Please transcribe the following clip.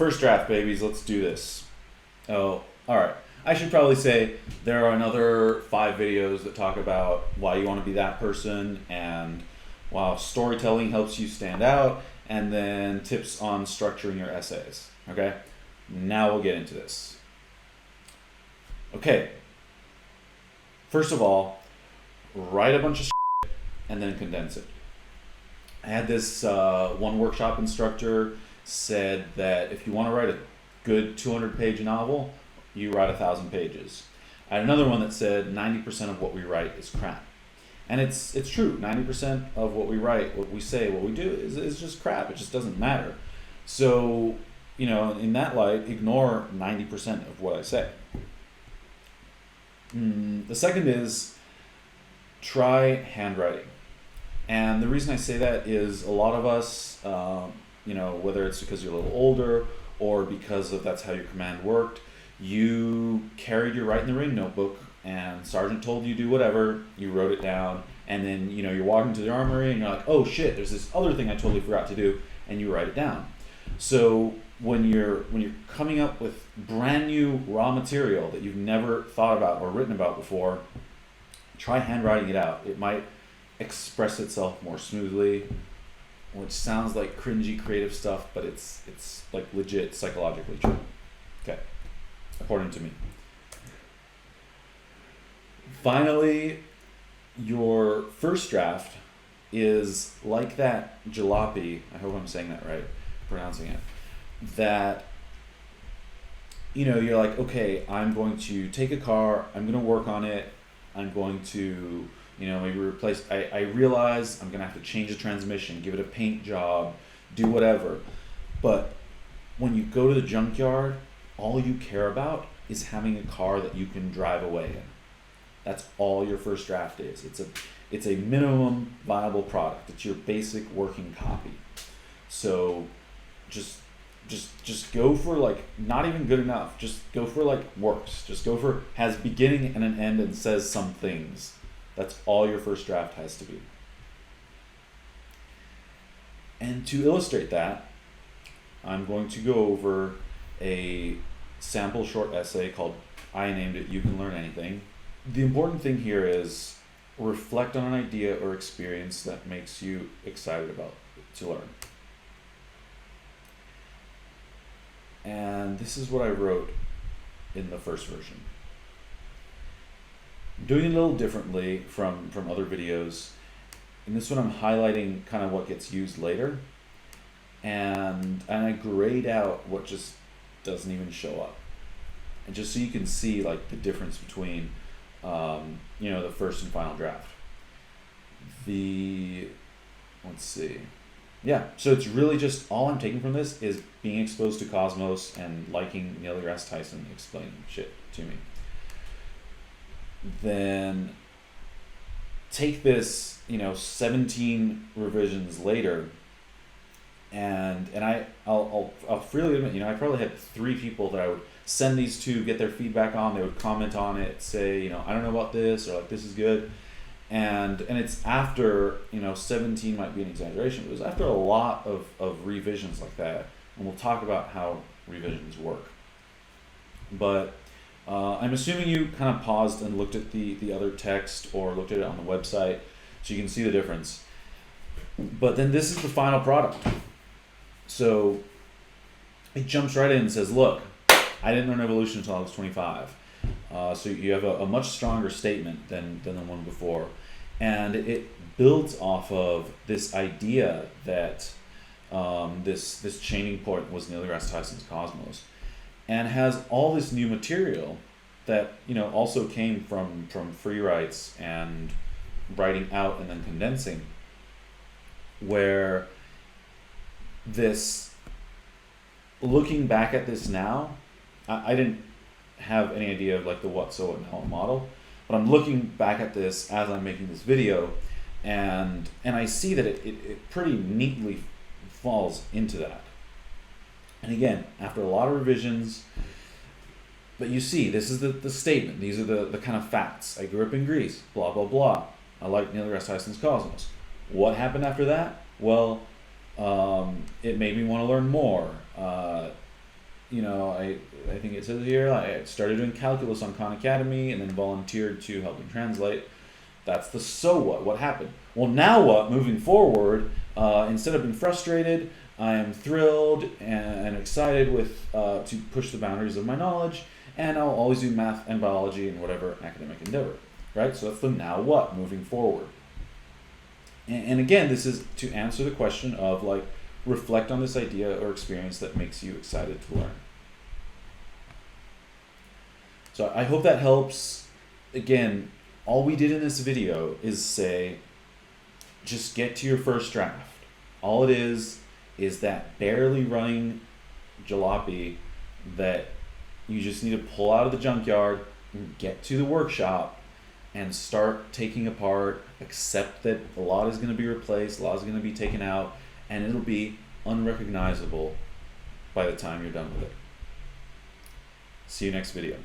First draft, babies. Let's do this. Oh, all right. I should probably say there are another 5 videos that talk about why you want to be that person and why storytelling helps you stand out, and then tips on structuring your essays. Okay? Now we'll get into this. Okay. First of all, write a bunch of shit and then condense it. I had this one workshop instructor said that if you want to write a good 200-page novel, you write 1,000 pages. I had another one that said 90% of what we write is crap. And it's true. 90% of what we write, what we say, what we do is just crap. It just doesn't matter. So, in that light, ignore 90% of what I say. The second is try handwriting. And the reason I say that is a lot of us, whether it's because you're a little older or because of that's how your command worked, you carried your Write in the Ring notebook and sergeant told you do whatever, you wrote it down, and then you're walking to the armory and you're like, oh shit, there's this other thing I totally forgot to do, and you write it down. So when you're coming up with brand new raw material that you've never thought about or written about before, try handwriting it out. It might express itself more smoothly, which sounds like cringy creative stuff, but it's like legit psychologically true. Okay, according to me. Finally, your first draft is like that jalopy, I hope I'm saying that right, pronouncing it, that you're like, okay, I'm going to take a car, I'm going to work on it, I'm going to maybe replace, I realize I'm going to have to change the transmission, give it a paint job, do whatever. But when you go to the junkyard, all you care about is having a car that you can drive away in. That's all your first draft is. It's a minimum viable product. It's your basic working copy. So just go for like not even good enough. Just go for like works. Just go for has beginning and an end and says some things. That's all your first draft has to be. And to illustrate that, I'm going to go over a sample short essay called I named it You Can Learn Anything. The important thing here is reflect on an idea or experience that makes you excited about to learn. And this is what I wrote in the first version. I'm doing it a little differently from other videos. In this one I'm highlighting kind of what gets used later, and I grayed out what just doesn't even show up. And just so you can see like the difference between the first and final draft. Let's see. Yeah, so it's really just all I'm taking from this is being exposed to Cosmos and liking Neil deGrasse Tyson explaining shit to me. Then take this, 17 revisions later, and I'll freely admit, I probably had 3 people that I would send these to, get their feedback on. They would comment on it, say, I don't know about this, or like this is good. And it's after, 17 might be an exaggeration, but it was after a lot of revisions like that. And we'll talk about how revisions work. But I'm assuming you kind of paused and looked at the other text or looked at it on the website so you can see the difference. But then this is the final product. So it jumps right in and says, look, I didn't learn evolution until I was 25. So you have a much stronger statement than the one before. And it builds off of this idea that this chaining point was Neil deGrasse Tyson's Cosmos, and has all this new material that also came from free writes and writing out and then condensing, where this, looking back at this now, I didn't have any idea of like the what, so, what, now model, but I'm looking back at this as I'm making this video, and I see that it pretty neatly falls into that. And again, after a lot of revisions, but you see, this is the statement. These are the kind of facts. I grew up in Greece, blah, blah, blah. I like Neil deGrasse Tyson's Cosmos. What happened after that? Well, it made me want to learn more. I think it says here, I started doing calculus on Khan Academy and then volunteered to help them translate. That's the so what. What happened? Well, now what? Moving forward, instead of being frustrated, I am thrilled and excited with to push the boundaries of my knowledge, and I'll always do math and biology and whatever academic endeavor, right? So that's the now what, moving forward. And again, this is to answer the question of like, reflect on this idea or experience that makes you excited to learn. So I hope that helps. Again, all we did in this video is say, just get to your first draft. All it is that barely running jalopy that you just need to pull out of the junkyard and get to the workshop and start taking apart, accept that a lot is going to be replaced, a lot is going to be taken out, and it'll be unrecognizable by the time you're done with it. See you next video.